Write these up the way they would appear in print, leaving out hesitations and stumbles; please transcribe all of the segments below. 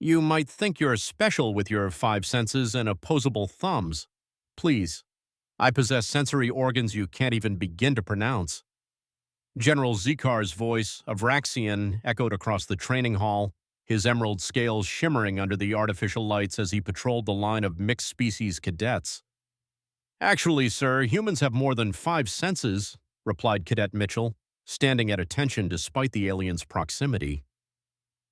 You might think you're special with your five senses and opposable thumbs. Please, I possess sensory organs you can't even begin to pronounce. General Zikar's voice, a Vraxian, echoed across the training hall, his emerald scales shimmering under the artificial lights as he patrolled the line of mixed-species cadets. Actually, sir, humans have more than five senses, replied Cadet Mitchell, standing at attention despite the alien's proximity.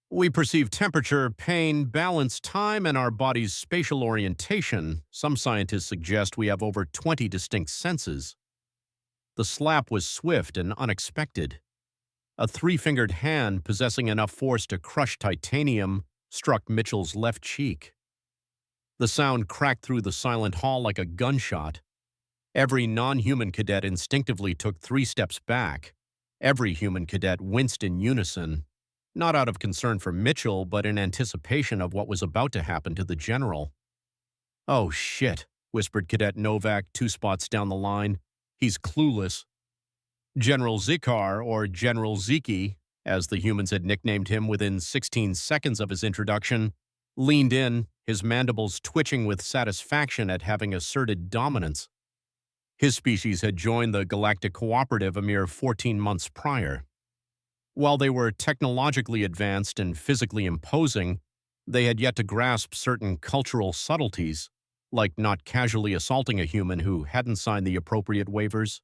We perceive temperature, pain, balance, time, and our body's spatial orientation. Some scientists suggest we have over 20 distinct senses. The slap was swift and unexpected. A three-fingered hand possessing enough force to crush titanium struck Mitchell's left cheek. The sound cracked through the silent hall like a gunshot. Every non-human cadet instinctively took 3 steps back. Every human cadet winced in unison, not out of concern for Mitchell, but in anticipation of what was about to happen to the general. "Oh, shit," whispered Cadet Novak 2 spots down the line. "He's clueless." General Zikar, or General Ziki, as the humans had nicknamed him within 16 seconds of his introduction, leaned in, his mandibles twitching with satisfaction at having asserted dominance. His species had joined the Galactic Cooperative a mere 14 months prior. While they were technologically advanced and physically imposing, they had yet to grasp certain cultural subtleties, like not casually assaulting a human who hadn't signed the appropriate waivers.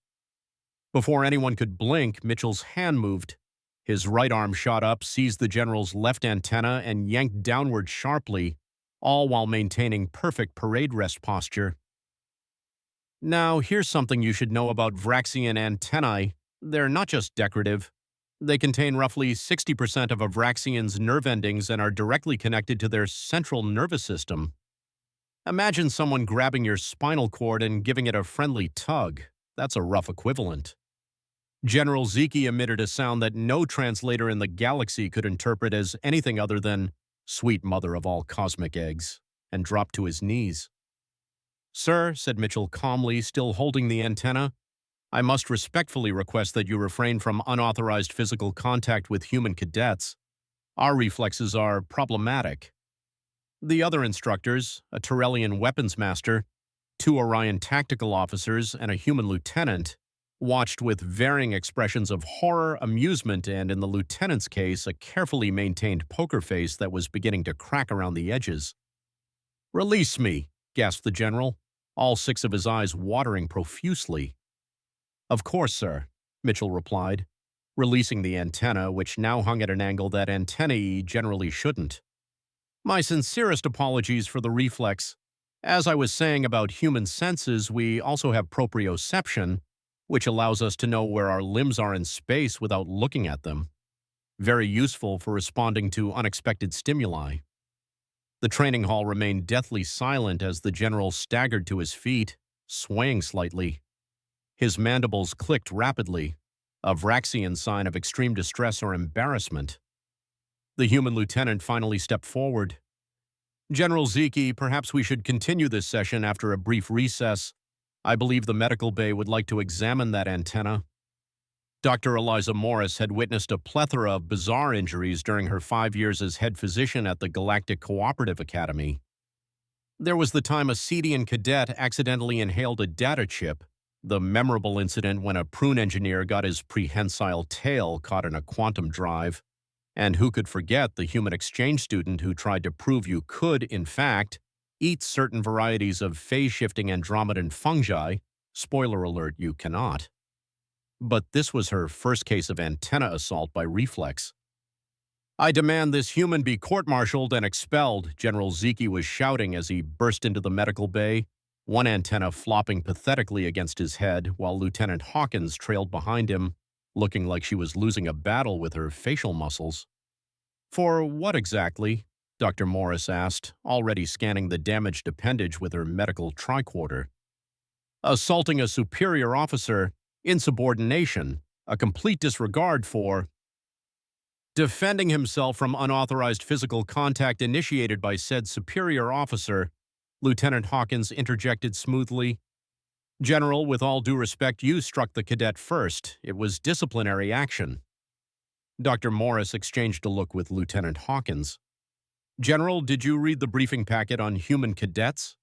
Before anyone could blink, Mitchell's hand moved. His right arm shot up, seized the general's left antenna, and yanked downward sharply, all while maintaining perfect parade rest posture. Now, here's something you should know about Vraxian antennae. They're not just decorative. They contain roughly 60% of a Vraxian's nerve endings and are directly connected to their central nervous system. Imagine someone grabbing your spinal cord and giving it a friendly tug. That's a rough equivalent. General Ziki emitted a sound that no translator in the galaxy could interpret as anything other than "sweet mother of all cosmic eggs," and dropped to his knees. "Sir," said Mitchell calmly, still holding the antenna, "I must respectfully request that you refrain from unauthorized physical contact with human cadets. Our reflexes are problematic." The other instructors, a Tyrellian weapons master, 2 Orion tactical officers, and a human lieutenant, watched with varying expressions of horror, amusement, and, in the lieutenant's case, a carefully maintained poker face that was beginning to crack around the edges. "Release me," gasped the general, all 6 of his eyes watering profusely. "Of course, sir," Mitchell replied, releasing the antenna, which now hung at an angle that antennae generally shouldn't. "My sincerest apologies for the reflex. As I was saying about human senses, we also have proprioception, which allows us to know where our limbs are in space without looking at them. Very useful for responding to unexpected stimuli." The training hall remained deathly silent as the general staggered to his feet, swaying slightly. His mandibles clicked rapidly, a Vraxian sign of extreme distress or embarrassment. The human lieutenant finally stepped forward. "General Ziki, perhaps we should continue this session after a brief recess. I believe the medical bay would like to examine that antenna." Dr. Eliza Morris had witnessed a plethora of bizarre injuries during her 5 years as head physician at the Galactic Cooperative Academy. There was the time a Cedian cadet accidentally inhaled a data chip, the memorable incident when a prune engineer got his prehensile tail caught in a quantum drive, and who could forget the human exchange student who tried to prove you could, in fact, eat certain varieties of phase-shifting Andromedan fungi. Spoiler alert, you cannot. But this was her first case of antenna assault by reflex. "I demand this human be court-martialed and expelled," General Ziki was shouting as he burst into the medical bay, one antenna flopping pathetically against his head while Lieutenant Hawkins trailed behind him, looking like she was losing a battle with her facial muscles. "For what exactly?" Dr. Morris asked, already scanning the damaged appendage with her medical tricorder. "Assaulting a superior officer, insubordination, a complete disregard for—" "Defending himself from unauthorized physical contact initiated by said superior officer," Lieutenant Hawkins interjected smoothly. "General, with all due respect, you struck the cadet first. It was disciplinary action." Dr. Morris exchanged a look with Lieutenant Hawkins. General, did you read the briefing packet on human cadets?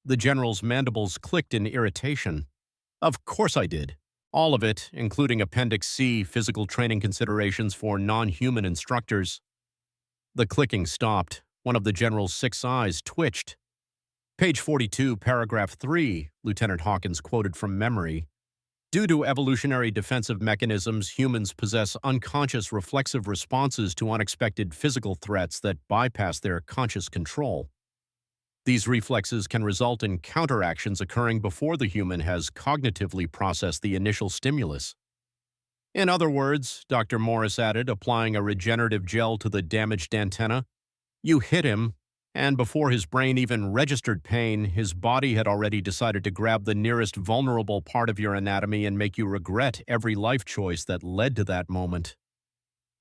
The general's mandibles clicked in irritation. Of course I did. All of it, including Appendix C, physical training considerations for non-human instructors. The clicking stopped. One of the general's 6 eyes twitched. Page 42, paragraph 3, Lieutenant Hawkins quoted from memory. Due to evolutionary defensive mechanisms, humans possess unconscious reflexive responses to unexpected physical threats that bypass their conscious control. These reflexes can result in counteractions occurring before the human has cognitively processed the initial stimulus. In other words, Dr. Morris added, applying a regenerative gel to the damaged antenna, you hit him, and before his brain even registered pain, his body had already decided to grab the nearest vulnerable part of your anatomy and make you regret every life choice that led to that moment.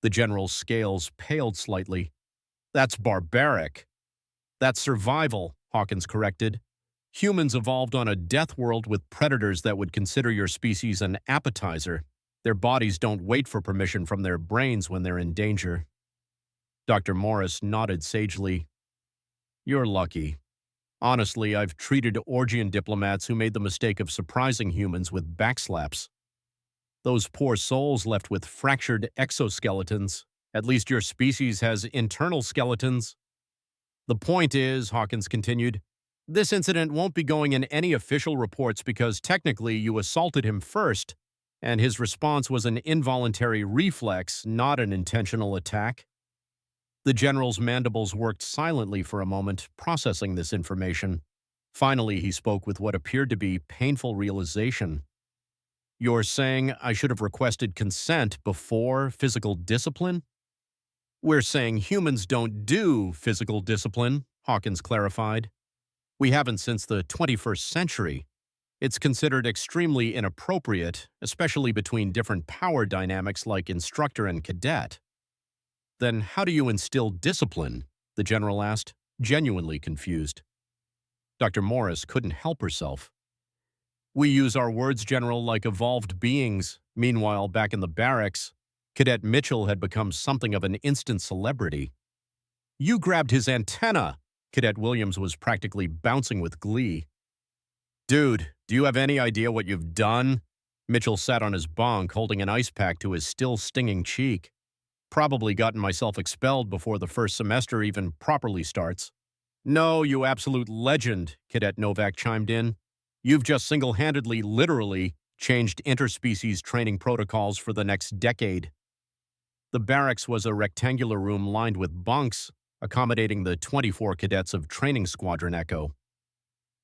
The general's scales paled slightly. That's barbaric. That's survival, Hawkins corrected. Humans evolved on a death world with predators that would consider your species an appetizer. Their bodies don't wait for permission from their brains when they're in danger. Dr. Morris nodded sagely. You're lucky. Honestly, I've treated Orgian diplomats who made the mistake of surprising humans with backslaps. Those poor souls left with fractured exoskeletons. At least your species has internal skeletons. The point is, Hawkins continued, this incident won't be going in any official reports because technically you assaulted him first, and his response was an involuntary reflex, not an intentional attack. The general's mandibles worked silently for a moment, processing this information. Finally, he spoke with what appeared to be painful realization. You're saying I should have requested consent before physical discipline? We're saying humans don't do physical discipline, Hawkins clarified. We haven't since the 21st century. It's considered extremely inappropriate, especially between different power dynamics like instructor and cadet. Then how do you instill discipline? The general asked, genuinely confused. Dr. Morris couldn't help herself. We use our words, General, like evolved beings. Meanwhile, back in the barracks, Cadet Mitchell had become something of an instant celebrity. You grabbed his antenna! Cadet Williams was practically bouncing with glee. Dude, do you have any idea what you've done? Mitchell sat on his bunk, holding an ice pack to his still stinging cheek. Probably gotten myself expelled before the first semester even properly starts. No, you absolute legend, Cadet Novak chimed in. You've just single-handedly, literally, changed interspecies training protocols for the next decade. The barracks was a rectangular room lined with bunks, accommodating the 24 cadets of Training Squadron Echo.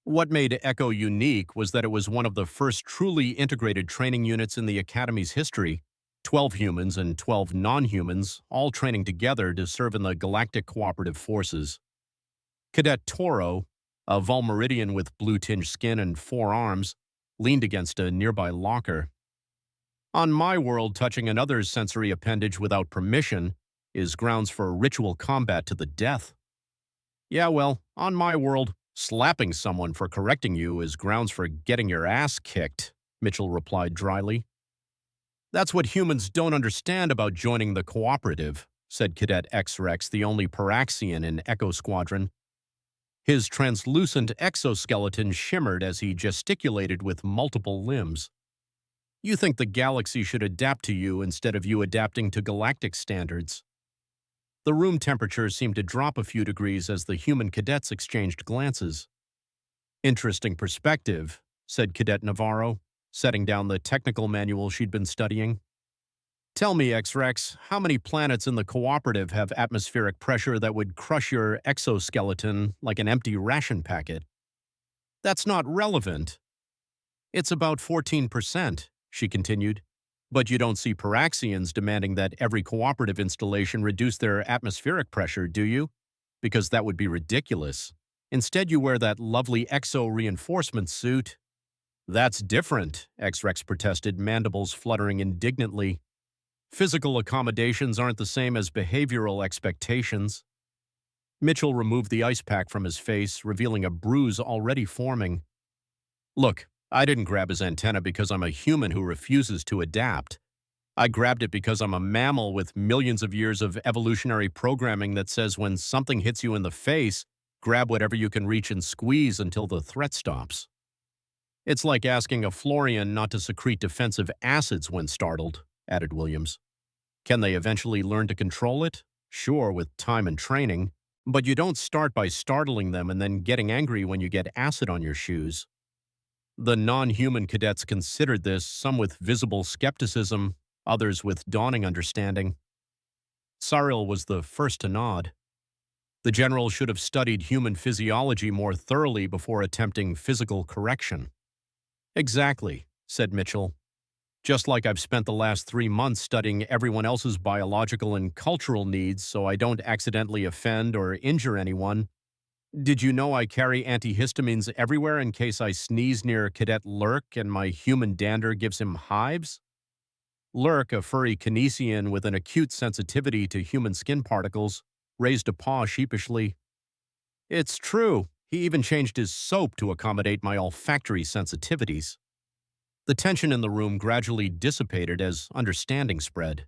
What made Echo unique was that it was one of the first truly integrated training units in the Academy's history, 12 humans and 12 non-humans, all training together to serve in the Galactic Cooperative Forces. Cadet Toro, a Volmeridian with blue-tinged skin and 4 arms, leaned against a nearby locker. On my world, touching another's sensory appendage without permission is grounds for ritual combat to the death. Yeah, well, on my world, slapping someone for correcting you is grounds for getting your ass kicked, Mitchell replied dryly. That's what humans don't understand about joining the cooperative, said Cadet X-Rex, the only Paraxian in Echo Squadron. His translucent exoskeleton shimmered as he gesticulated with multiple limbs. You think the galaxy should adapt to you instead of you adapting to galactic standards. The room temperature seemed to drop a few degrees as the human cadets exchanged glances. Interesting perspective, said Cadet Navarro, setting down the technical manual she'd been studying. Tell me, X-Rex, how many planets in the cooperative have atmospheric pressure that would crush your exoskeleton like an empty ration packet? That's not relevant. It's about 14%, she continued. But you don't see Paraxians demanding that every cooperative installation reduce their atmospheric pressure, do you? Because that would be ridiculous. Instead, you wear that lovely exo-reinforcement suit. That's different, X-Rex protested, mandibles fluttering indignantly. Physical accommodations aren't the same as behavioral expectations. Mitchell removed the ice pack from his face, revealing a bruise already forming. Look, I didn't grab his antenna because I'm a human who refuses to adapt. I grabbed it because I'm a mammal with millions of years of evolutionary programming that says when something hits you in the face, grab whatever you can reach and squeeze until the threat stops. It's like asking a Florian not to secrete defensive acids when startled, added Williams. Can they eventually learn to control it? Sure, with time and training, but you don't start by startling them and then getting angry when you get acid on your shoes. The non-human cadets considered this, some with visible skepticism, others with dawning understanding. Cyril was the first to nod. The general should have studied human physiology more thoroughly before attempting physical correction. Exactly, said Mitchell. Just like I've spent the last 3 months studying everyone else's biological and cultural needs so I don't accidentally offend or injure anyone. Did you know I carry antihistamines everywhere in case I sneeze near Cadet Lurk and my human dander gives him hives? Lurk, a furry Canesian with an acute sensitivity to human skin particles, raised a paw sheepishly. It's true. He even changed his soap to accommodate my olfactory sensitivities. The tension in the room gradually dissipated as understanding spread.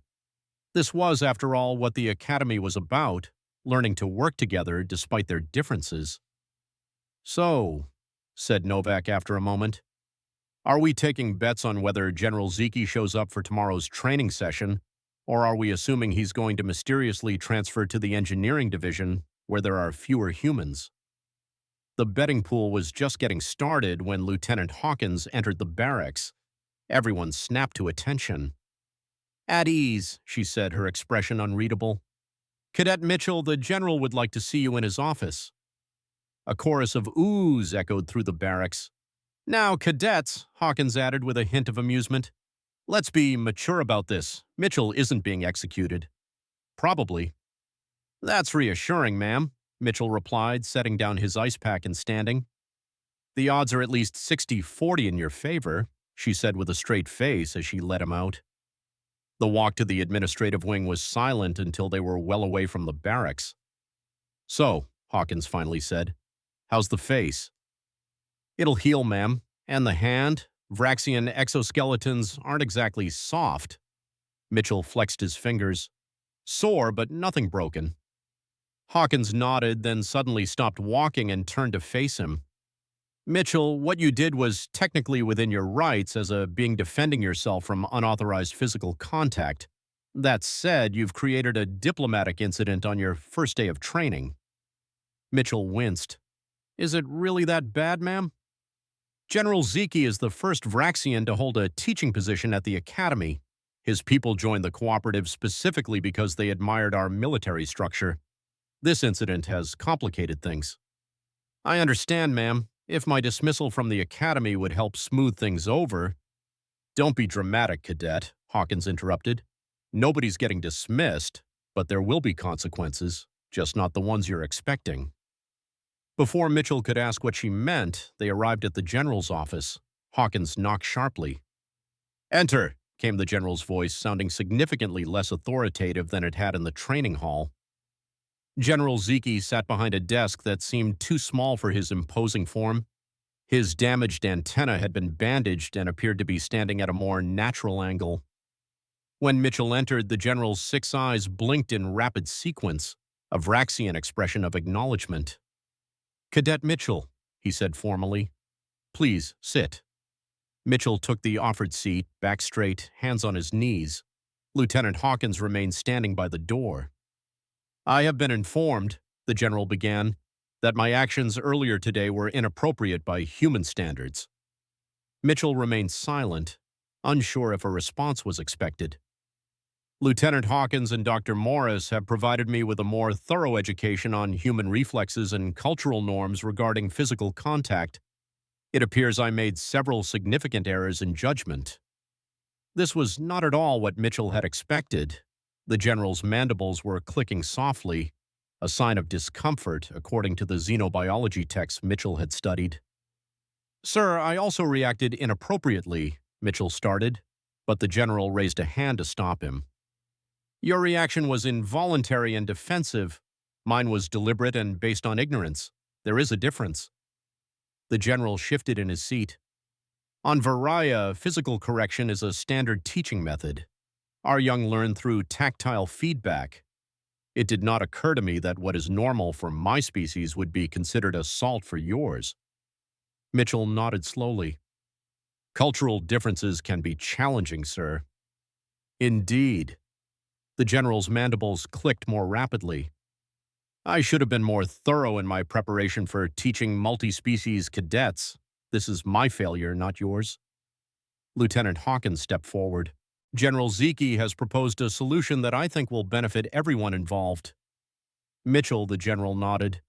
This was, after all, what the Academy was about, learning to work together despite their differences. So, said Novak after a moment, are we taking bets on whether General Ziki shows up for tomorrow's training session, or are we assuming he's going to mysteriously transfer to the engineering division, where there are fewer humans? The betting pool was just getting started when Lieutenant Hawkins entered the barracks. Everyone snapped to attention. At ease, she said, her expression unreadable. Cadet Mitchell, the general would like to see you in his office. A chorus of oohs echoed through the barracks. Now, cadets, Hawkins added with a hint of amusement. Let's be mature about this. Mitchell isn't being executed. Probably. That's reassuring, ma'am, Mitchell replied, setting down his ice pack and standing. The odds are at least 60-40 in your favor, she said with a straight face as she led him out. The walk to the administrative wing was silent until they were well away from the barracks. So, Hawkins finally said, how's the face? It'll heal, ma'am. And the hand? Vraxian exoskeletons aren't exactly soft. Mitchell flexed his fingers. Sore, but nothing broken. Hawkins nodded, then suddenly stopped walking and turned to face him. Mitchell, what you did was technically within your rights as a being defending yourself from unauthorized physical contact. That said, you've created a diplomatic incident on your first day of training. Mitchell winced. Is it really that bad, ma'am? General Ziki is the first Vraxian to hold a teaching position at the Academy. His people joined the cooperative specifically because they admired our military structure. This incident has complicated things. I understand, ma'am. If my dismissal from the Academy would help smooth things over— Don't be dramatic, Cadet, Hawkins interrupted. Nobody's getting dismissed, but there will be consequences, just not the ones you're expecting. Before Mitchell could ask what she meant, they arrived at the general's office. Hawkins knocked sharply. Enter, came the general's voice, sounding significantly less authoritative than it had in the training hall. General Ziki sat behind a desk that seemed too small for his imposing form. His damaged antenna had been bandaged and appeared to be standing at a more natural angle. When Mitchell entered, the general's 6 eyes blinked in rapid sequence, a Vraxian expression of acknowledgement. Cadet Mitchell, he said formally. Please, sit. Mitchell took the offered seat, back straight, hands on his knees. Lieutenant Hawkins remained standing by the door. I have been informed, the general began, that my actions earlier today were inappropriate by human standards. Mitchell remained silent, unsure if a response was expected. Lieutenant Hawkins and Dr. Morris have provided me with a more thorough education on human reflexes and cultural norms regarding physical contact. It appears I made several significant errors in judgment. This was not at all what Mitchell had expected. The general's mandibles were clicking softly, a sign of discomfort, according to the xenobiology texts Mitchell had studied. Sir, I also reacted inappropriately, Mitchell started, but the general raised a hand to stop him. Your reaction was involuntary and defensive. Mine was deliberate and based on ignorance. There is a difference. The general shifted in his seat. On Varaya, physical correction is a standard teaching method. Our young learn through tactile feedback. It did not occur to me that what is normal for my species would be considered assault for yours. Mitchell nodded slowly. Cultural differences can be challenging, sir. Indeed. The general's mandibles clicked more rapidly. I should have been more thorough in my preparation for teaching multi-species cadets. This is my failure, not yours. Lieutenant Hawkins stepped forward. General Ziki has proposed a solution that I think will benefit everyone involved. Mitchell, the general, nodded.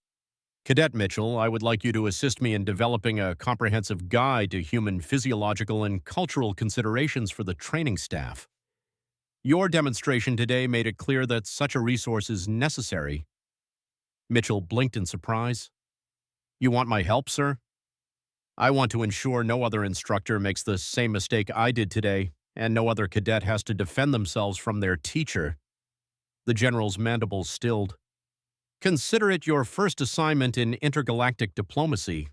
Cadet Mitchell, I would like you to assist me in developing a comprehensive guide to human physiological and cultural considerations for the training staff. Your demonstration today made it clear that such a resource is necessary. Mitchell blinked in surprise. You want my help, sir? I want to ensure no other instructor makes the same mistake I did today, and no other cadet has to defend themselves from their teacher. The general's mandibles stilled. Consider it your first assignment in intergalactic diplomacy.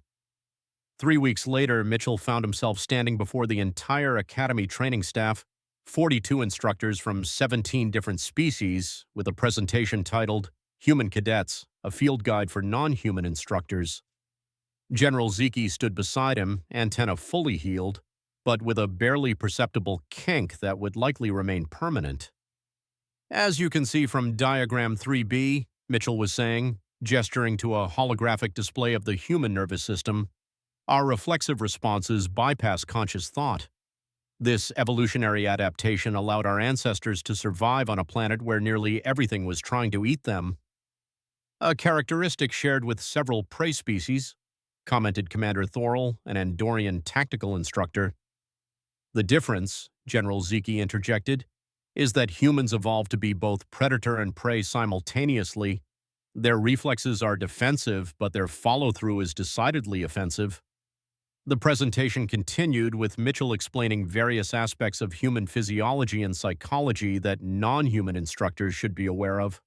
3 weeks later, Mitchell found himself standing before the entire Academy training staff, 42 instructors from 17 different species, with a presentation titled Human Cadets, a Field Guide for Non-Human Instructors. General Ziki stood beside him, antenna fully healed, but with a barely perceptible kink that would likely remain permanent. As you can see from diagram 3B, Mitchell was saying, gesturing to a holographic display of the human nervous system, our reflexive responses bypass conscious thought. This evolutionary adaptation allowed our ancestors to survive on a planet where nearly everything was trying to eat them. A characteristic shared with several prey species, commented Commander Thorell, an Andorian tactical instructor. The difference, General Ziki interjected, is that humans evolved to be both predator and prey simultaneously. Their reflexes are defensive, but their follow-through is decidedly offensive. The presentation continued with Mitchell explaining various aspects of human physiology and psychology that non-human instructors should be aware of.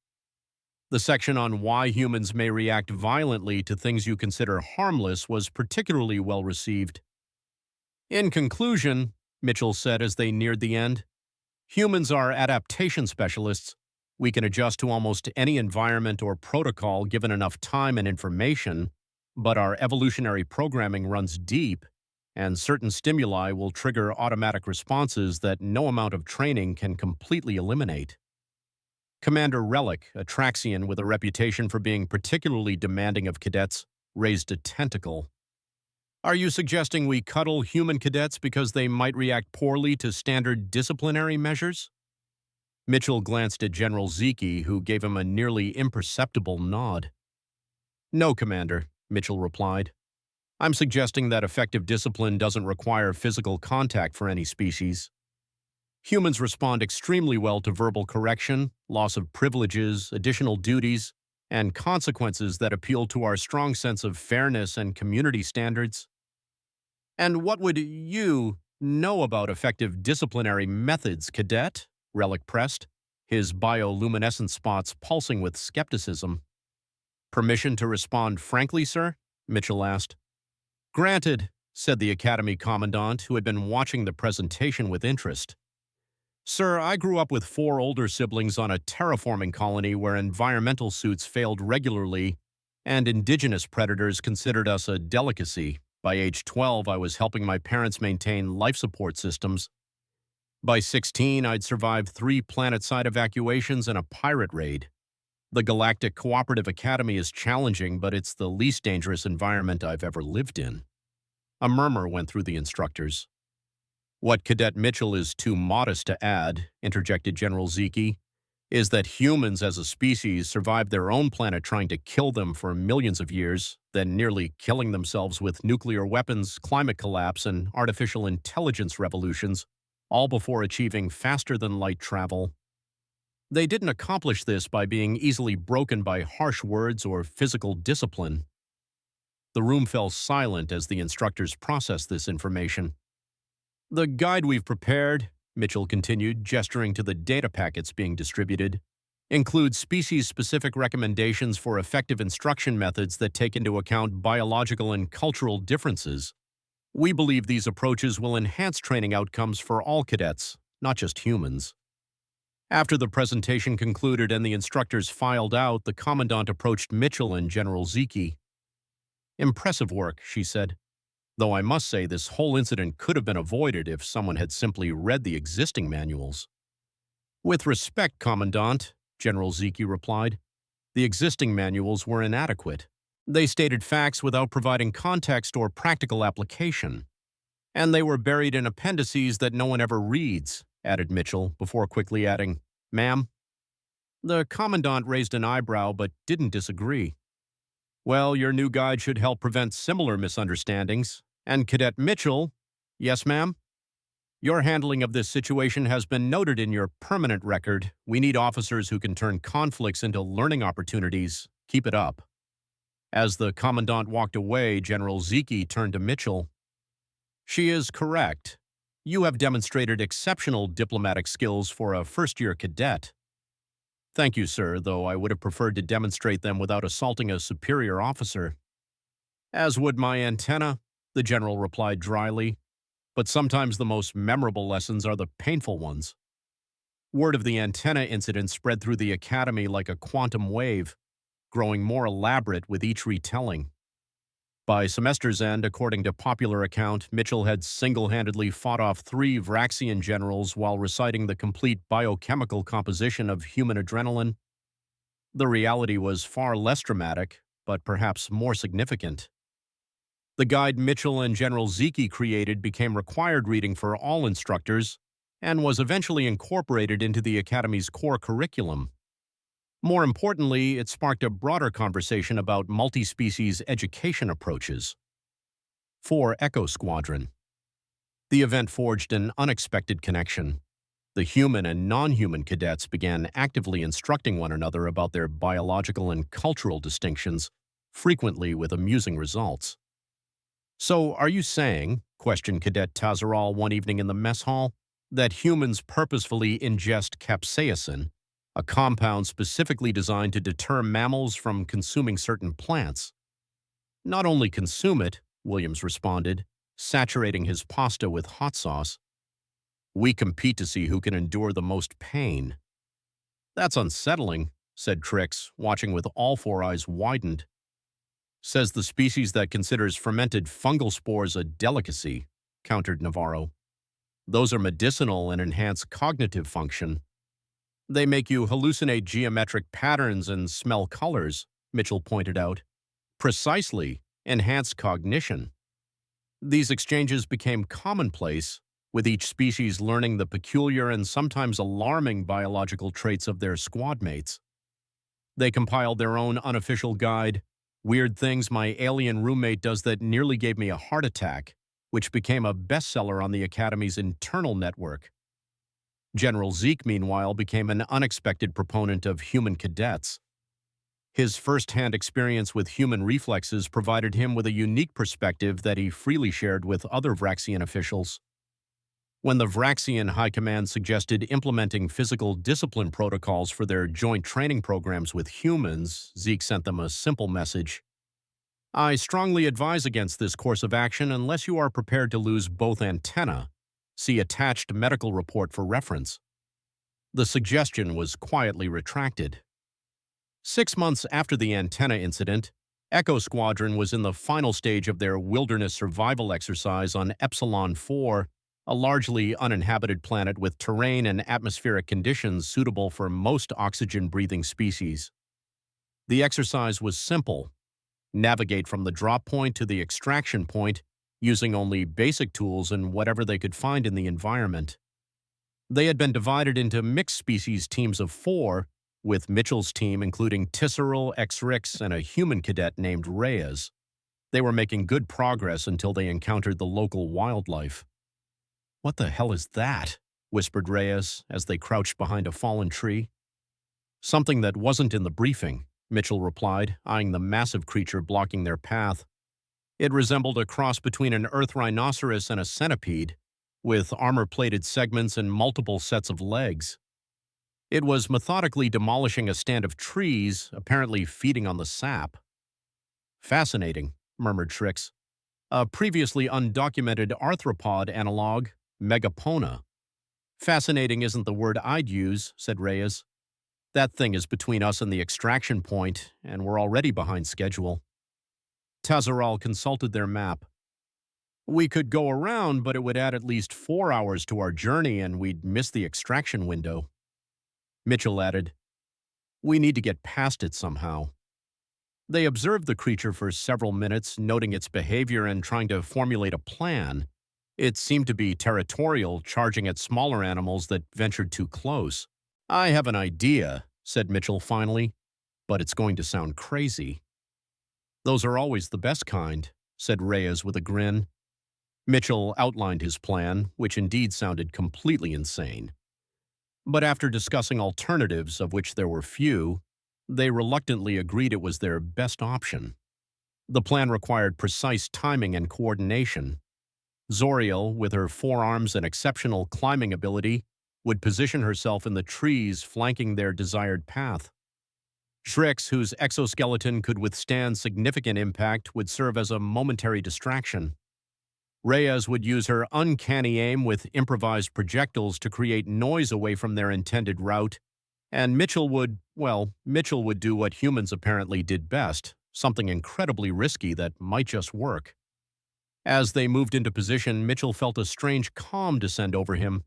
The section on why humans may react violently to things you consider harmless was particularly well received. In conclusion, Mitchell said as they neared the end, humans are adaptation specialists. We can adjust to almost any environment or protocol given enough time and information, but our evolutionary programming runs deep, and certain stimuli will trigger automatic responses that no amount of training can completely eliminate. Commander Relic, a Traxian with a reputation for being particularly demanding of cadets, raised a tentacle. Are you suggesting we cuddle human cadets because they might react poorly to standard disciplinary measures? Mitchell glanced at General Ziki, who gave him a nearly imperceptible nod. No, Commander, Mitchell replied. I'm suggesting that effective discipline doesn't require physical contact for any species. Humans respond extremely well to verbal correction, loss of privileges, additional duties, and consequences that appeal to our strong sense of fairness and community standards. And what would you know about effective disciplinary methods, Cadet? Relic pressed, his bioluminescent spots pulsing with skepticism. Permission to respond frankly, sir? Mitchell asked. Granted, said the Academy Commandant, who had been watching the presentation with interest. Sir, I grew up with 4 older siblings on a terraforming colony where environmental suits failed regularly, and indigenous predators considered us a delicacy. By age 12, I was helping my parents maintain life support systems. By 16, I'd survived 3 planet-side evacuations and a pirate raid. The Galactic Cooperative Academy is challenging, but it's the least dangerous environment I've ever lived in. A murmur went through the instructors. What Cadet Mitchell is too modest to add, interjected General Ziki, is that humans as a species survived their own planet trying to kill them for millions of years, then nearly killing themselves with nuclear weapons, climate collapse, and artificial intelligence revolutions, all before achieving faster-than-light travel. They didn't accomplish this by being easily broken by harsh words or physical discipline. The room fell silent as the instructors processed this information. The guide we've prepared, Mitchell continued, gesturing to the data packets being distributed, includes species-specific recommendations for effective instruction methods that take into account biological and cultural differences. We believe these approaches will enhance training outcomes for all cadets, not just humans. After the presentation concluded and the instructors filed out, the commandant approached Mitchell and General Ziki. "Impressive work," she said, "though I must say this whole incident could have been avoided if someone had simply read the existing manuals." "With respect, Commandant," General Ziki replied, "the existing manuals were inadequate. They stated facts without providing context or practical application. And they were buried in appendices that no one ever reads," added Mitchell, before quickly adding, "Ma'am?" The Commandant raised an eyebrow but didn't disagree. "Well, your new guide should help prevent similar misunderstandings. And Cadet Mitchell—" "Yes, ma'am?" "Your handling of this situation has been noted in your permanent record. We need officers who can turn conflicts into learning opportunities. Keep it up." As the Commandant walked away, General Ziki turned to Mitchell. "She is correct. You have demonstrated exceptional diplomatic skills for a first-year cadet." "Thank you, sir, though I would have preferred to demonstrate them without assaulting a superior officer." "As would my antenna," the general replied dryly. "But sometimes the most memorable lessons are the painful ones." Word of the antenna incident spread through the academy like a quantum wave, growing more elaborate with each retelling. By semester's end, according to popular account, Mitchell had single-handedly fought off 3 Vraxian generals while reciting the complete biochemical composition of human adrenaline. The reality was far less dramatic, but perhaps more significant. The guide Mitchell and General Ziki created became required reading for all instructors and was eventually incorporated into the Academy's core curriculum. More importantly, it sparked a broader conversation about multi-species education approaches. For Echo Squadron, the event forged an unexpected connection. The human and non-human cadets began actively instructing one another about their biological and cultural distinctions, frequently with amusing results. "So, are you saying," questioned Cadet Tazaral one evening in the mess hall, "that humans purposefully ingest capsaicin, a compound specifically designed to deter mammals from consuming certain plants?" "Not only consume it," Williams responded, saturating his pasta with hot sauce. "We compete to see who can endure the most pain." "That's unsettling," said Trix, watching with all 4 eyes widened. "Says the species that considers fermented fungal spores a delicacy," countered Navarro. "Those are medicinal and enhance cognitive function." "They make you hallucinate geometric patterns and smell colors," Mitchell pointed out. "Precisely, enhanced cognition." These exchanges became commonplace, with each species learning the peculiar and sometimes alarming biological traits of their squad mates. They compiled their own unofficial guide, "Weird Things My Alien Roommate Does That Nearly Gave Me a Heart Attack," which became a bestseller on the Academy's internal network. General Zeke, meanwhile, became an unexpected proponent of human cadets. His first-hand experience with human reflexes provided him with a unique perspective that he freely shared with other Vraxian officials. When the Vraxian High Command suggested implementing physical discipline protocols for their joint training programs with humans, Zeke sent them a simple message: "I strongly advise against this course of action unless you are prepared to lose both antennae. See attached medical report for reference." The suggestion was quietly retracted. 6 months after the antenna incident, Echo Squadron was in the final stage of their wilderness survival exercise on Epsilon 4, a largely uninhabited planet with terrain and atmospheric conditions suitable for most oxygen-breathing species. The exercise was simple: navigate from the drop point to the extraction point, using only basic tools and whatever they could find in the environment. They had been divided into mixed-species teams of 4, with Mitchell's team including Tisserel, X-Rix, and a human cadet named Reyes. They were making good progress until they encountered the local wildlife. "What the hell is that?" whispered Reyes as they crouched behind a fallen tree. "Something that wasn't in the briefing," Mitchell replied, eyeing the massive creature blocking their path. It resembled a cross between an earth rhinoceros and a centipede, with armor-plated segments and multiple sets of legs. It was methodically demolishing a stand of trees, apparently feeding on the sap. "Fascinating," murmured Trix. "A previously undocumented arthropod analog, Megapona." Fascinating isn't the word I'd use, said Reyes. That thing is between us and the extraction point, and we're already behind schedule. Tazaral consulted their map. We could go around, but it would add at least 4 hours to our journey, and we'd miss the extraction window. Mitchell added, We need to get past it somehow. They observed the creature for several minutes, noting its behavior and trying to formulate a plan. It seemed to be territorial, charging at smaller animals that ventured too close. I have an idea, said Mitchell finally, but it's going to sound crazy. Those are always the best kind, said Reyes with a grin. Mitchell outlined his plan, which indeed sounded completely insane. But after discussing alternatives, of which there were few, they reluctantly agreed it was their best option. The plan required precise timing and coordination. Zoriel, with her forearms and exceptional climbing ability, would position herself in the trees flanking their desired path. Shrix, whose exoskeleton could withstand significant impact, would serve as a momentary distraction. Reyes would use her uncanny aim with improvised projectiles to create noise away from their intended route, and Mitchell would do what humans apparently did best, something incredibly risky that might just work. As they moved into position, Mitchell felt a strange calm descend over him.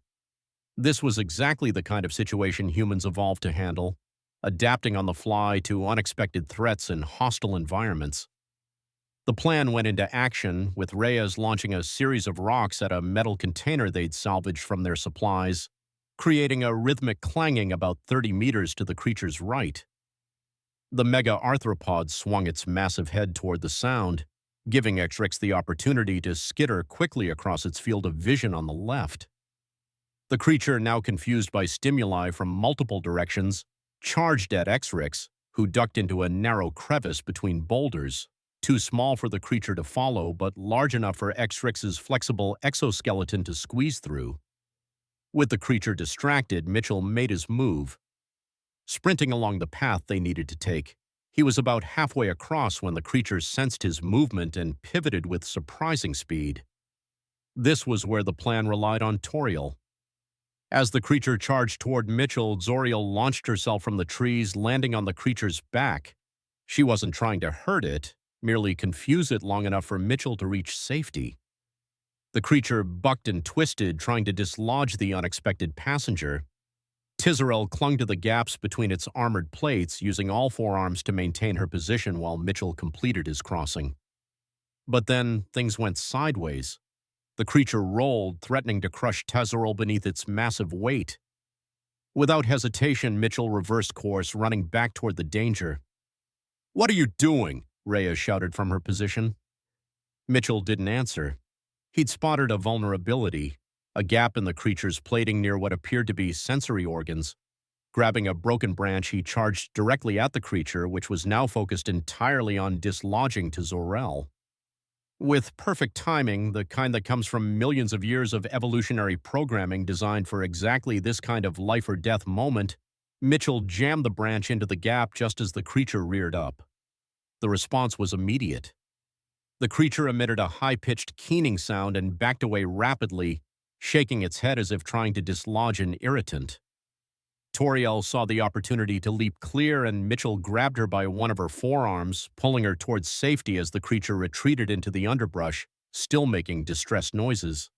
This was exactly the kind of situation humans evolved to handle, adapting on the fly to unexpected threats in hostile environments. The plan went into action, with Reyes launching a series of rocks at a metal container they'd salvaged from their supplies, creating a rhythmic clanging about 30 meters to the creature's right. The mega arthropod swung its massive head toward the sound, giving Xrix the opportunity to skitter quickly across its field of vision on the left. The creature, now confused by stimuli from multiple directions, charged at Xrix, who ducked into a narrow crevice between boulders, too small for the creature to follow but large enough for Xrix's flexible exoskeleton to squeeze through. With the creature distracted, Mitchell made his move. Sprinting along the path they needed to take, he was about halfway across when the creature sensed his movement and pivoted with surprising speed. This was where the plan relied on Toriel. As the creature charged toward Mitchell, Zoriel launched herself from the trees, landing on the creature's back. She wasn't trying to hurt it, merely confuse it long enough for Mitchell to reach safety. The creature bucked and twisted, trying to dislodge the unexpected passenger. Tizarel clung to the gaps between its armored plates, using all forearms to maintain her position while Mitchell completed his crossing. But then things went sideways. The creature rolled, threatening to crush Tizarel beneath its massive weight. Without hesitation, Mitchell reversed course, running back toward the danger. "What are you doing?" Reyes shouted from her position. Mitchell didn't answer. He'd spotted a vulnerability, a gap in the creature's plating near what appeared to be sensory organs. Grabbing a broken branch, he charged directly at the creature, which was now focused entirely on dislodging Tizarel. With perfect timing, the kind that comes from millions of years of evolutionary programming designed for exactly this kind of life-or-death moment, Mitchell jammed the branch into the gap just as the creature reared up. The response was immediate. The creature emitted a high-pitched keening sound and backed away rapidly, shaking its head as if trying to dislodge an irritant. Toriel saw the opportunity to leap clear, and Mitchell grabbed her by one of her forearms, pulling her towards safety as the creature retreated into the underbrush, still making distressed noises.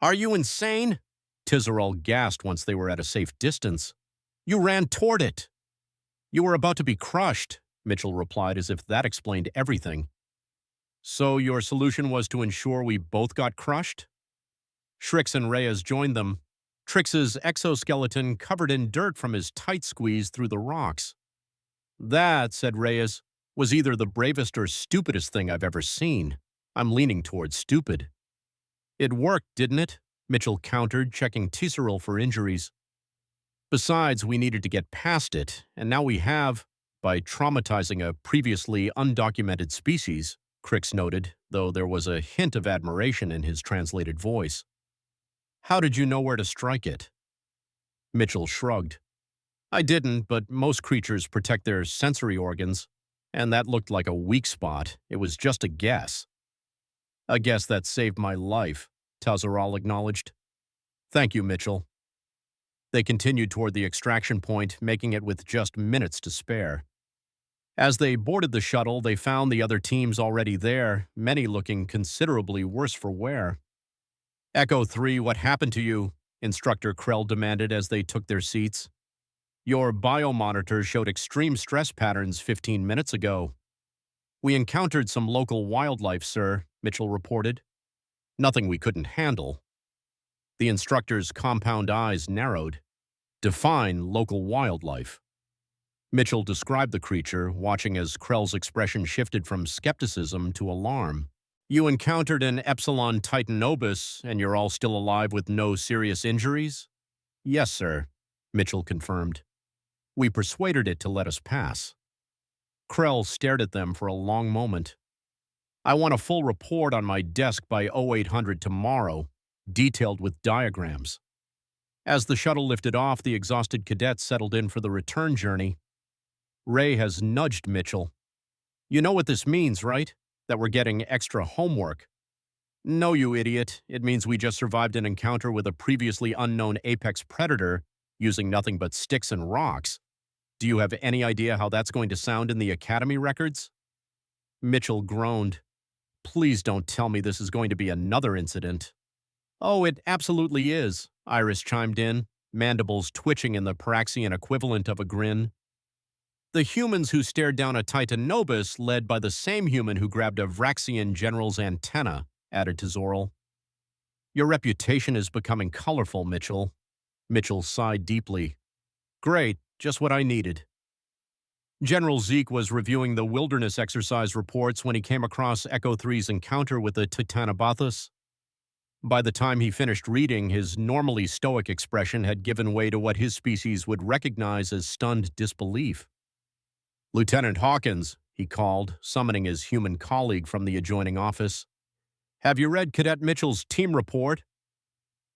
"Are you insane?" Tizarel gasped once they were at a safe distance. "You ran toward it." "You were about to be crushed," Mitchell replied, as if that explained everything. "So your solution was to ensure we both got crushed?" Shrix and Reyes joined them, Trix's exoskeleton covered in dirt from his tight squeeze through the rocks. "That," said Reyes, "was either the bravest or stupidest thing I've ever seen. I'm leaning towards stupid." "It worked, didn't it?" Mitchell countered, checking Tizarel for injuries. "Besides, we needed to get past it, and now we have, by traumatizing a previously undocumented species," Crix noted, though there was a hint of admiration in his translated voice. "How did you know where to strike it?" Mitchell shrugged. "I didn't, but most creatures protect their sensory organs, and that looked like a weak spot. It was just a guess." "A guess that saved my life," Tazarol acknowledged. Thank you, Mitchell. They continued toward the extraction point, making it with just minutes to spare. As they boarded the shuttle, they found the other teams already there, many looking considerably worse for wear. Echo 3, what happened to you? Instructor Krell demanded as they took their seats. Your biomonitor showed extreme stress patterns 15 minutes ago. We encountered some local wildlife, sir, Mitchell reported. Nothing we couldn't handle. The instructor's compound eyes narrowed. Define local wildlife. Mitchell described the creature, watching as Krell's expression shifted from skepticism to alarm. You encountered an Epsilon Titanobus, and you're all still alive with no serious injuries? Yes, sir, Mitchell confirmed. We persuaded it to let us pass. Krell stared at them for a long moment. I want a full report on my desk by 0800 tomorrow, detailed with diagrams. As the shuttle lifted off, the exhausted cadet settled in for the return journey. Ray has nudged Mitchell. You know what this means, right? That we're getting extra homework. No, you idiot. It means we just survived an encounter with a previously unknown apex predator using nothing but sticks and rocks. Do you have any idea how that's going to sound in the Academy records? Mitchell groaned. Please don't tell me this is going to be another incident. Oh, it absolutely is, Iris chimed in, mandibles twitching in the Paraxian equivalent of a grin. The humans who stared down a Titanobus led by the same human who grabbed a Vraxian general's antenna, added to Zoral. Your reputation is becoming colorful, Mitchell. Mitchell sighed deeply. Great, just what I needed. General Zeke was reviewing the wilderness exercise reports when he came across Echo 3's encounter with the Titanobothus. By the time he finished reading, his normally stoic expression had given way to what his species would recognize as stunned disbelief. Lieutenant Hawkins, he called, summoning his human colleague from the adjoining office. Have you read Cadet Mitchell's team report?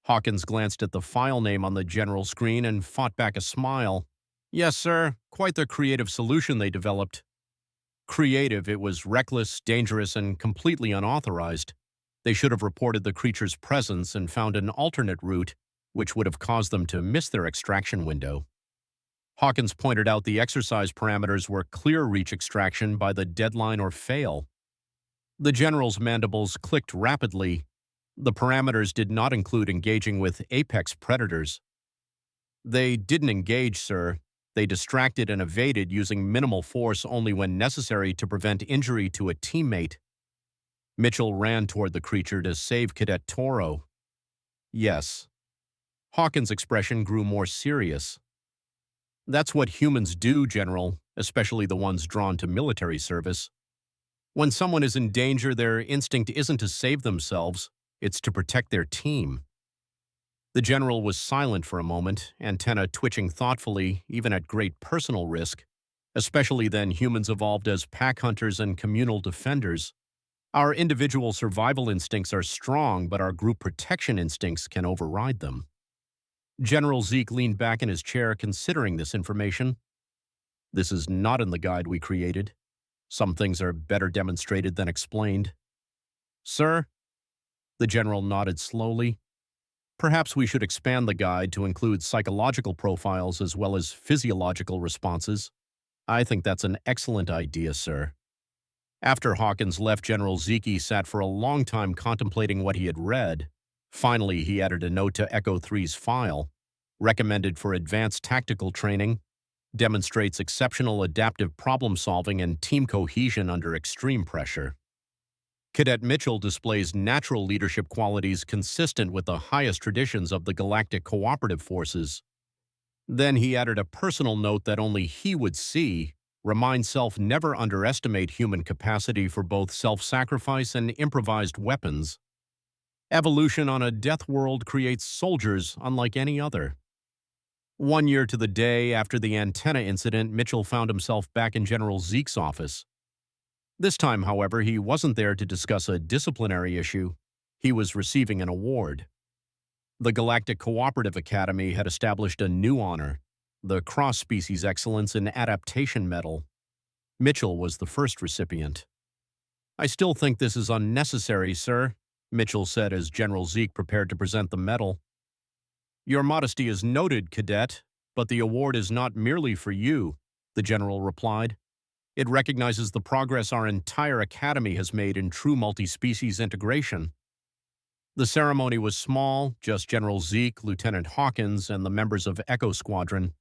Hawkins glanced at the file name on the general screen and fought back a smile. Yes, sir. Quite the creative solution they developed. Creative, it was reckless, dangerous, and completely unauthorized. They should have reported the creature's presence and found an alternate route, which would have caused them to miss their extraction window. Hawkins pointed out the exercise parameters were clear reach extraction by the deadline or fail. The general's mandibles clicked rapidly. The parameters did not include engaging with apex predators. They didn't engage, sir. They distracted and evaded using minimal force only when necessary to prevent injury to a teammate. Mitchell ran toward the creature to save Cadet Toro. Yes. Hawkins' expression grew more serious. That's what humans do, General, especially the ones drawn to military service. When someone is in danger, their instinct isn't to save themselves, it's to protect their team. The general was silent for a moment, antenna twitching thoughtfully, even at great personal risk, especially then humans evolved as pack hunters and communal defenders. Our individual survival instincts are strong, but our group protection instincts can override them. General Zeke leaned back in his chair, considering this information. This is not in the guide we created. Some things are better demonstrated than explained. Sir? The general nodded slowly. Perhaps we should expand the guide to include psychological profiles as well as physiological responses. I think that's an excellent idea, sir. After Hawkins left, General Ziki sat for a long time contemplating what he had read. Finally, he added a note to Echo 3's file. Recommended for advanced tactical training. Demonstrates exceptional adaptive problem-solving and team cohesion under extreme pressure. Cadet Mitchell displays natural leadership qualities consistent with the highest traditions of the Galactic Cooperative Forces. Then he added a personal note that only he would see. Remind self never underestimate human capacity for both self-sacrifice and improvised weapons. Evolution on a death world creates soldiers unlike any other. 1 year to the day after the antenna incident, Mitchell found himself back in General Zeke's office. This time, however, he wasn't there to discuss a disciplinary issue. He was receiving an award. The Galactic Cooperative Academy had established a new honor, the Cross-Species Excellence in Adaptation Medal. Mitchell was the first recipient. I still think this is unnecessary, sir, Mitchell said as General Zeke prepared to present the medal. Your modesty is noted, Cadet, but the award is not merely for you, the General replied. It recognizes the progress our entire Academy has made in true multi-species integration. The ceremony was small, just General Zeke, Lieutenant Hawkins, and the members of Echo Squadron.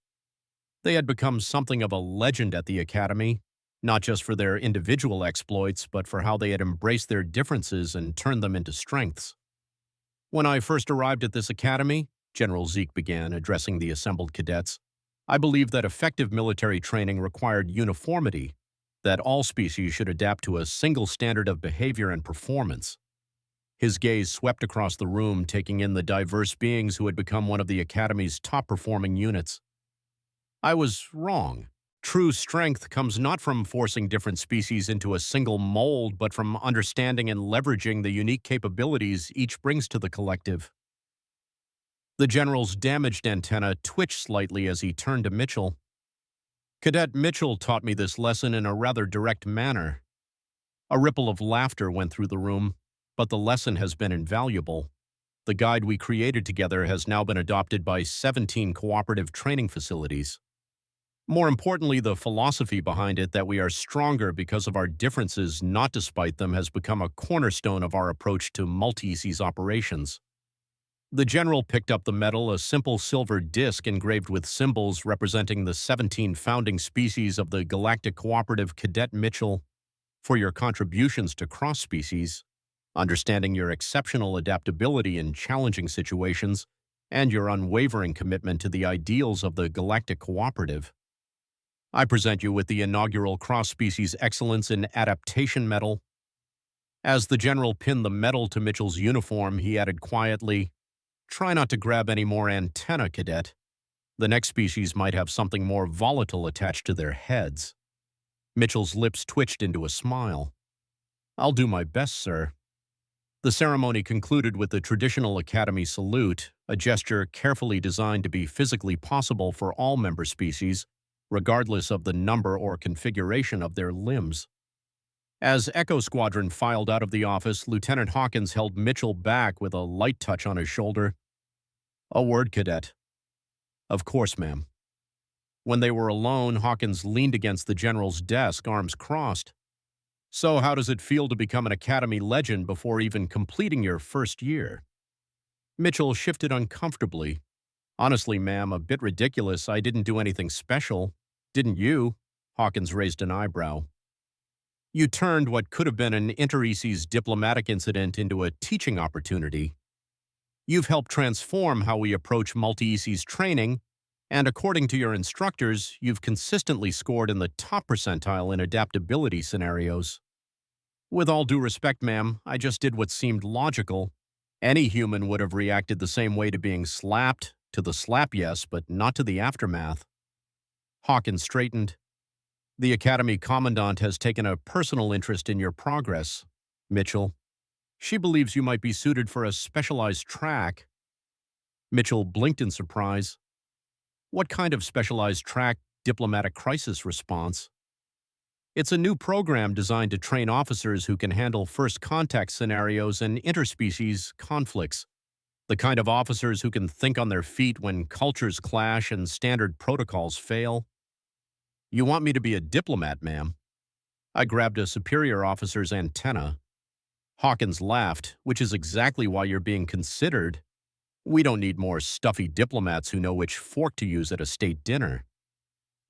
They had become something of a legend at the Academy, not just for their individual exploits, but for how they had embraced their differences and turned them into strengths. When I first arrived at this academy, General Zeke began, addressing the assembled cadets, I believed that effective military training required uniformity, that all species should adapt to a single standard of behavior and performance. His gaze swept across the room, taking in the diverse beings who had become one of the Academy's top-performing units. I was wrong. True strength comes not from forcing different species into a single mold, but from understanding and leveraging the unique capabilities each brings to the collective. The General's damaged antenna twitched slightly as he turned to Mitchell. Cadet Mitchell taught me this lesson in a rather direct manner. A ripple of laughter went through the room, but the lesson has been invaluable. The guide we created together has now been adopted by 17 cooperative training facilities. More importantly, the philosophy behind it, that we are stronger because of our differences, not despite them, has become a cornerstone of our approach to multi-species operations. The General picked up the medal, a simple silver disc engraved with symbols representing the 17 founding species of the Galactic Cooperative. Cadet Mitchell, for your contributions to cross-species, understanding your exceptional adaptability in challenging situations, and your unwavering commitment to the ideals of the Galactic Cooperative. I present you with the inaugural Cross-Species Excellence in Adaptation Medal. As the General pinned the medal to Mitchell's uniform, he added quietly, "Try not to grab any more antennae, Cadet. The next species might have something more volatile attached to their heads." Mitchell's lips twitched into a smile. "I'll do my best, sir." The ceremony concluded with the traditional Academy salute, a gesture carefully designed to be physically possible for all member species, regardless of the number or configuration of their limbs. As Echo Squadron filed out of the office, Lieutenant Hawkins held Mitchell back with a light touch on his shoulder. "A word, Cadet." "Of course, ma'am." When they were alone, Hawkins leaned against the General's desk, arms crossed. "So how does it feel to become an Academy legend before even completing your first year?" Mitchell shifted uncomfortably. "Honestly, ma'am, a bit ridiculous. I didn't do anything special. Didn't you?" Hawkins raised an eyebrow. "You turned what could have been an interspecies diplomatic incident into a teaching opportunity. You've helped transform how we approach multi-species training, and according to your instructors, you've consistently scored in the top percentile in adaptability scenarios." "With all due respect, ma'am, I just did what seemed logical. Any human would have reacted the same way to being slapped, to the slap, yes, but not to the aftermath." Hawkins straightened. "The Academy Commandant has taken a personal interest in your progress, Mitchell. She believes you might be suited for a specialized track." Mitchell blinked in surprise. "What kind of specialized track?" "Diplomatic crisis response. It's a new program designed to train officers who can handle first contact scenarios and interspecies conflicts. The kind of officers who can think on their feet when cultures clash and standard protocols fail." "You want me to be a diplomat, ma'am?" I grabbed a superior officer's antenna. Hawkins laughed, "Which is exactly why you're being considered. We don't need more stuffy diplomats who know which fork to use at a state dinner.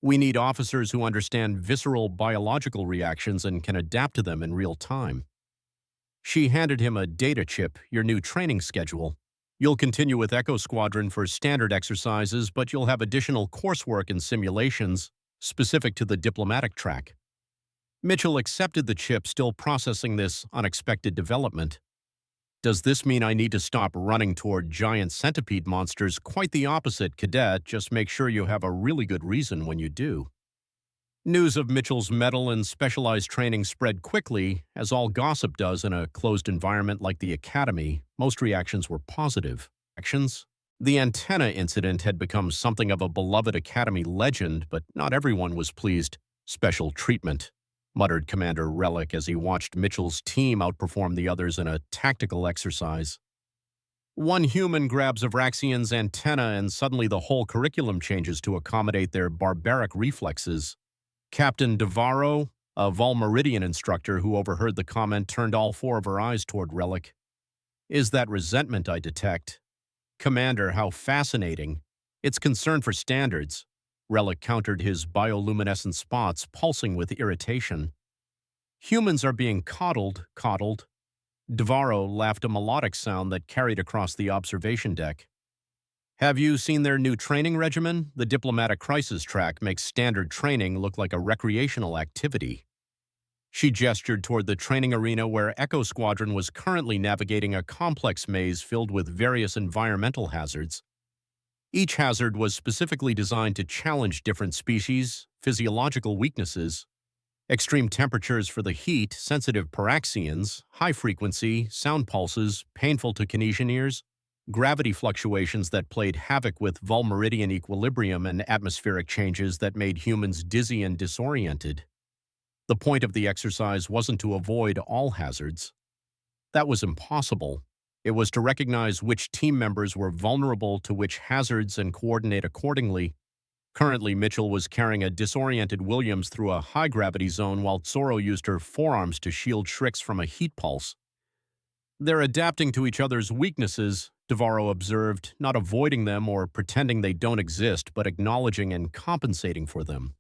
We need officers who understand visceral biological reactions and can adapt to them in real time." She handed him a data chip, "Your new training schedule. You'll continue with Echo Squadron for standard exercises, but you'll have additional coursework and simulations specific to the diplomatic track." Mitchell accepted the chip, still processing this unexpected development. "Does this mean I need to stop running toward giant centipede monsters?" "Quite the opposite, Cadet. Just make sure you have a really good reason when you do." News of Mitchell's medal and specialized training spread quickly, as all gossip does in a closed environment like the Academy. Most reactions were positive. The antenna incident had become something of a beloved Academy legend, but not everyone was pleased. "Special treatment," muttered Commander Relic as he watched Mitchell's team outperform the others in a tactical exercise. One human grabs a Vraxian's antenna and suddenly the whole curriculum changes to accommodate their barbaric reflexes. Captain Devarro, a Volmeridian instructor who overheard the comment, turned all four of her eyes toward Relic. Is that resentment I detect? Commander, how fascinating. It's concern for standards. Relic countered, his bioluminescent spots pulsing with irritation. Humans are being coddled. Devarro laughed, a melodic sound that carried across the observation deck. Have you seen their new training regimen? The diplomatic crisis track makes standard training look like a recreational activity. She gestured toward the training arena where Echo Squadron was currently navigating a complex maze filled with various environmental hazards. Each hazard was specifically designed to challenge different species, physiological weaknesses, extreme temperatures for the heat, sensitive paraxians, high frequency, sound pulses, painful to Kinesian ears, gravity fluctuations that played havoc with Volmeridian equilibrium, and atmospheric changes that made humans dizzy and disoriented. The point of the exercise wasn't to avoid all hazards. That was impossible. It was to recognize which team members were vulnerable to which hazards and coordinate accordingly. Currently, Mitchell was carrying a disoriented Williams through a high-gravity zone while Zoro used her forearms to shield Shrix from a heat pulse. They're adapting to each other's weaknesses, Devarro observed, not avoiding them or pretending they don't exist, but acknowledging and compensating for them.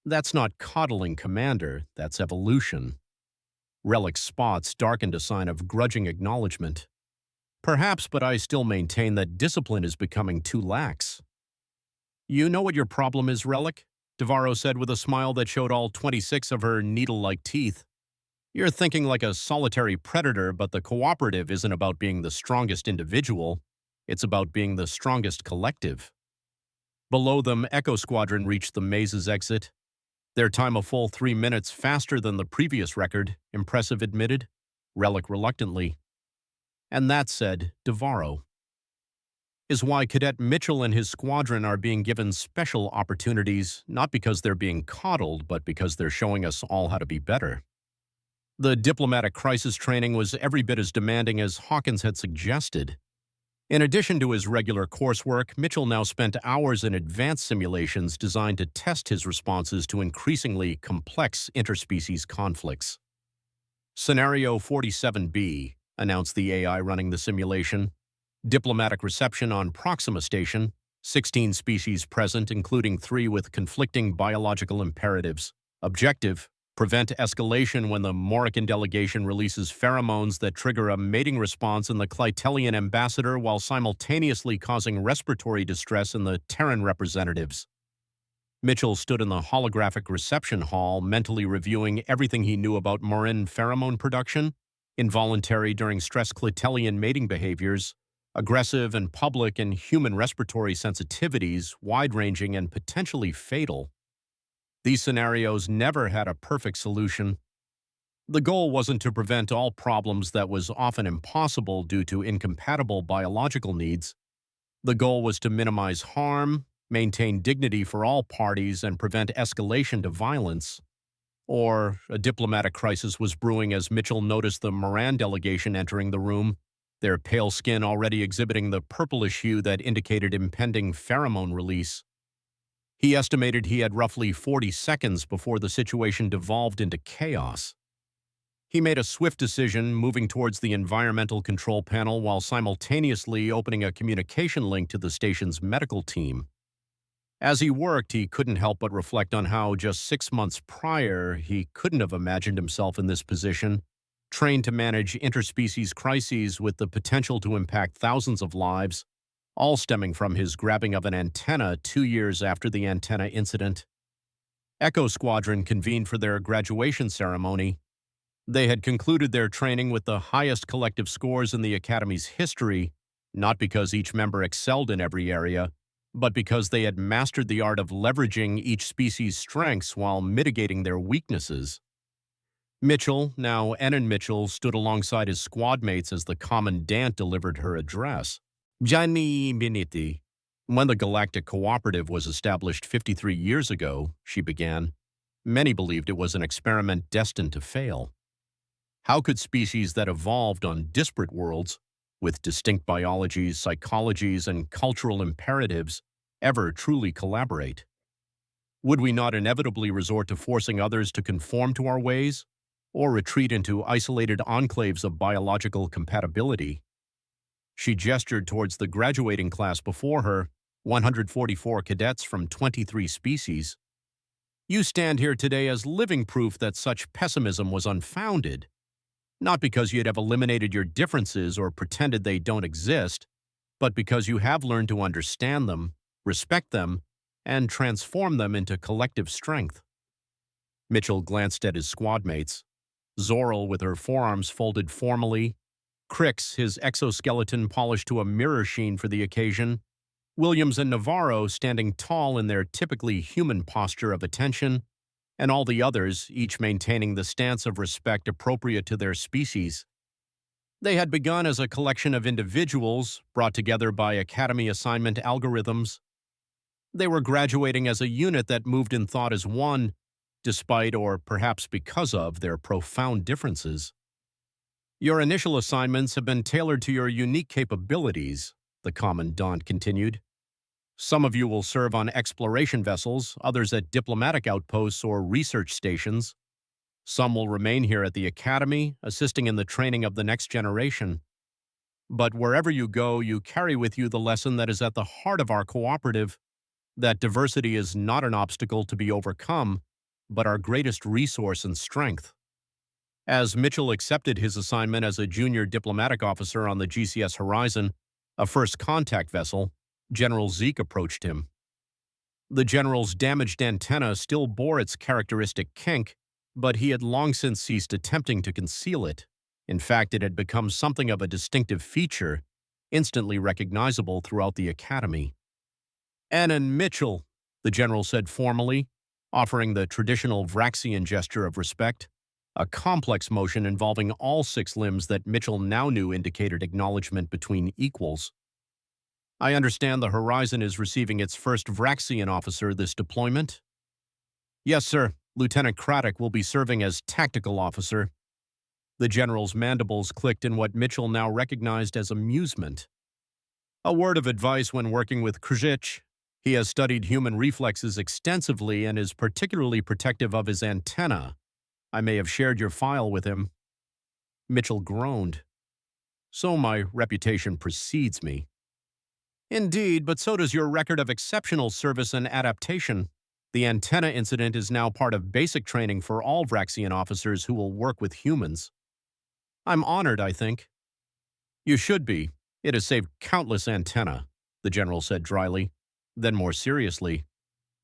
That's not coddling, Commander, that's evolution. Relic's spots darkened, a sign of grudging acknowledgement. Perhaps, but I still maintain that discipline is becoming too lax. You know what your problem is, Relic? Devarro said with a smile that showed all 26 of her needle-like teeth. You're thinking like a solitary predator, but the cooperative isn't about being the strongest individual. It's about being the strongest collective. Below them, Echo Squadron reached the maze's exit. Their time a full 3 minutes faster than the previous record, Impressive admitted, Relic reluctantly. And that said, Devarro is why Cadet Mitchell and his squadron are being given special opportunities, not because they're being coddled, but because they're showing us all how to be better. The diplomatic crisis training was every bit as demanding as Hawkins had suggested. In addition to his regular coursework, Mitchell now spent hours in advanced simulations designed to test his responses to increasingly complex interspecies conflicts. Scenario 47B, announced the AI running the simulation. Diplomatic reception on Proxima Station, 16 species present, including 3 with conflicting biological imperatives. Objective: prevent escalation when the Morican delegation releases pheromones that trigger a mating response in the Clytelian ambassador while simultaneously causing respiratory distress in the Terran representatives. Mitchell stood in the holographic reception hall, mentally reviewing everything he knew about Morin pheromone production, involuntary during stress Clytelian mating behaviors, aggressive and public and human respiratory sensitivities, wide-ranging and potentially fatal. These scenarios never had a perfect solution. The goal wasn't to prevent all problems, that was often impossible due to incompatible biological needs. The goal was to minimize harm, maintain dignity for all parties, and prevent escalation to violence. Or a diplomatic crisis was brewing as Mitchell noticed the Moran delegation entering the room, their pale skin already exhibiting the purplish hue that indicated impending pheromone release. He estimated he had roughly 40 seconds before the situation devolved into chaos. He made a swift decision, moving towards the environmental control panel while simultaneously opening a communication link to the station's medical team. As he worked, he couldn't help but reflect on how just 6 months prior he couldn't have imagined himself in this position, trained to manage interspecies crises with the potential to impact thousands of lives, all stemming from his grabbing of an antenna 2 years after the antenna incident. Echo Squadron convened for their graduation ceremony. They had concluded their training with the highest collective scores in the Academy's history, not because each member excelled in every area, but because they had mastered the art of leveraging each species' strengths while mitigating their weaknesses. Mitchell, now Enon Mitchell, stood alongside his squad mates as the commandant delivered her address. Gianni Beniti. When the Galactic Cooperative was established 53 years ago, she began, many believed it was an experiment destined to fail. How could species that evolved on disparate worlds with distinct biologies, psychologies, and cultural imperatives, ever truly collaborate? Would we not inevitably resort to forcing others to conform to our ways, or retreat into isolated enclaves of biological compatibility? She gestured towards the graduating class before her, 144 cadets from 23 species. You stand here today as living proof that such pessimism was unfounded, not because you'd have eliminated your differences or pretended they don't exist, but because you have learned to understand them, respect them, and transform them into collective strength. Mitchell glanced at his squad mates. Zorel, with her forearms folded formally, Crix, his exoskeleton polished to a mirror sheen for the occasion, Williams and Navarro standing tall in their typically human posture of attention, and all the others, each maintaining the stance of respect appropriate to their species. They had begun as a collection of individuals brought together by Academy assignment algorithms. They were graduating as a unit that moved in thought as one, despite or perhaps because of their profound differences. Your initial assignments have been tailored to your unique capabilities, the Commandant continued. Some of you will serve on exploration vessels, others at diplomatic outposts or research stations. Some will remain here at the Academy, assisting in the training of the next generation. But wherever you go, you carry with you the lesson that is at the heart of our cooperative, that diversity is not an obstacle to be overcome, but our greatest resource and strength. As Mitchell accepted his assignment as a junior diplomatic officer on the GCS Horizon, a first contact vessel, General Zeke approached him. The general's damaged antenna still bore its characteristic kink, but he had long since ceased attempting to conceal it. In fact, it had become something of a distinctive feature, instantly recognizable throughout the Academy. "Annan Mitchell," the general said formally, offering the traditional Vraxian gesture of respect, a complex motion involving all 6 limbs that Mitchell now knew indicated acknowledgement between equals. "I understand the Horizon is receiving its first Vraxian officer this deployment?" "Yes, sir. Lieutenant Craddock will be serving as tactical officer." The general's mandibles clicked in what Mitchell now recognized as amusement. "A word of advice when working with Krzyzh. He has studied human reflexes extensively and is particularly protective of his antenna. I may have shared your file with him." Mitchell groaned. "So my reputation precedes me." "Indeed, but so does your record of exceptional service and adaptation. The antenna incident is now part of basic training for all Vraxian officers who will work with humans." "I'm honored, I think." "You should be. It has saved countless antennae," the general said dryly. Then more seriously,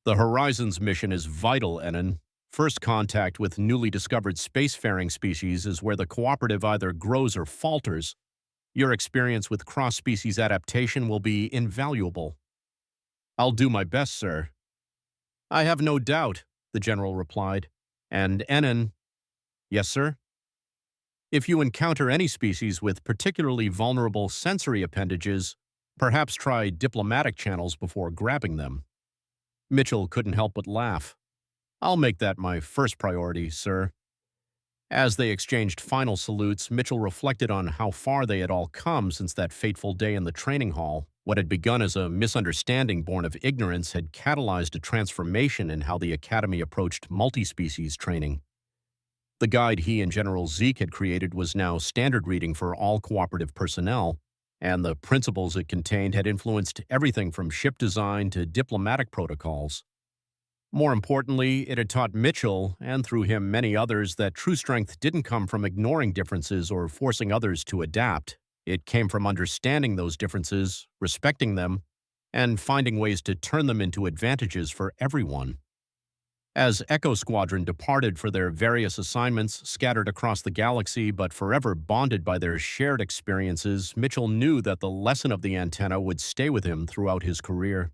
"The Horizon's mission is vital, Enon. First contact with newly discovered spacefaring species is where the cooperative either grows or falters. Your experience with cross-species adaptation will be invaluable." "I'll do my best, sir." "I have no doubt," the general replied. "And Enon—" "Yes, sir?" "If you encounter any species with particularly vulnerable sensory appendages, perhaps try diplomatic channels before grabbing them." Mitchell couldn't help but laugh. "I'll make that my first priority, sir." As they exchanged final salutes, Mitchell reflected on how far they had all come since that fateful day in the training hall. What had begun as a misunderstanding born of ignorance had catalyzed a transformation in how the Academy approached multi-species training. The guide he and General Zeke had created was now standard reading for all cooperative personnel, and the principles it contained had influenced everything from ship design to diplomatic protocols. More importantly, it had taught Mitchell, and through him many others, that true strength didn't come from ignoring differences or forcing others to adapt. It came from understanding those differences, respecting them, and finding ways to turn them into advantages for everyone. As Echo Squadron departed for their various assignments scattered across the galaxy but forever bonded by their shared experiences, Mitchell knew that the lesson of the antenna would stay with him throughout his career.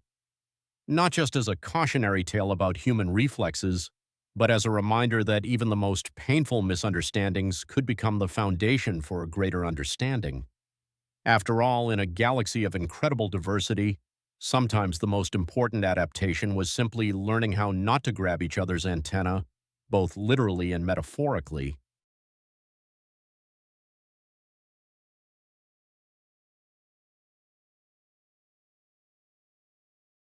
Not just as a cautionary tale about human reflexes, but as a reminder that even the most painful misunderstandings could become the foundation for a greater understanding. After all, in a galaxy of incredible diversity, sometimes the most important adaptation was simply learning how not to grab each other's antenna, both literally and metaphorically.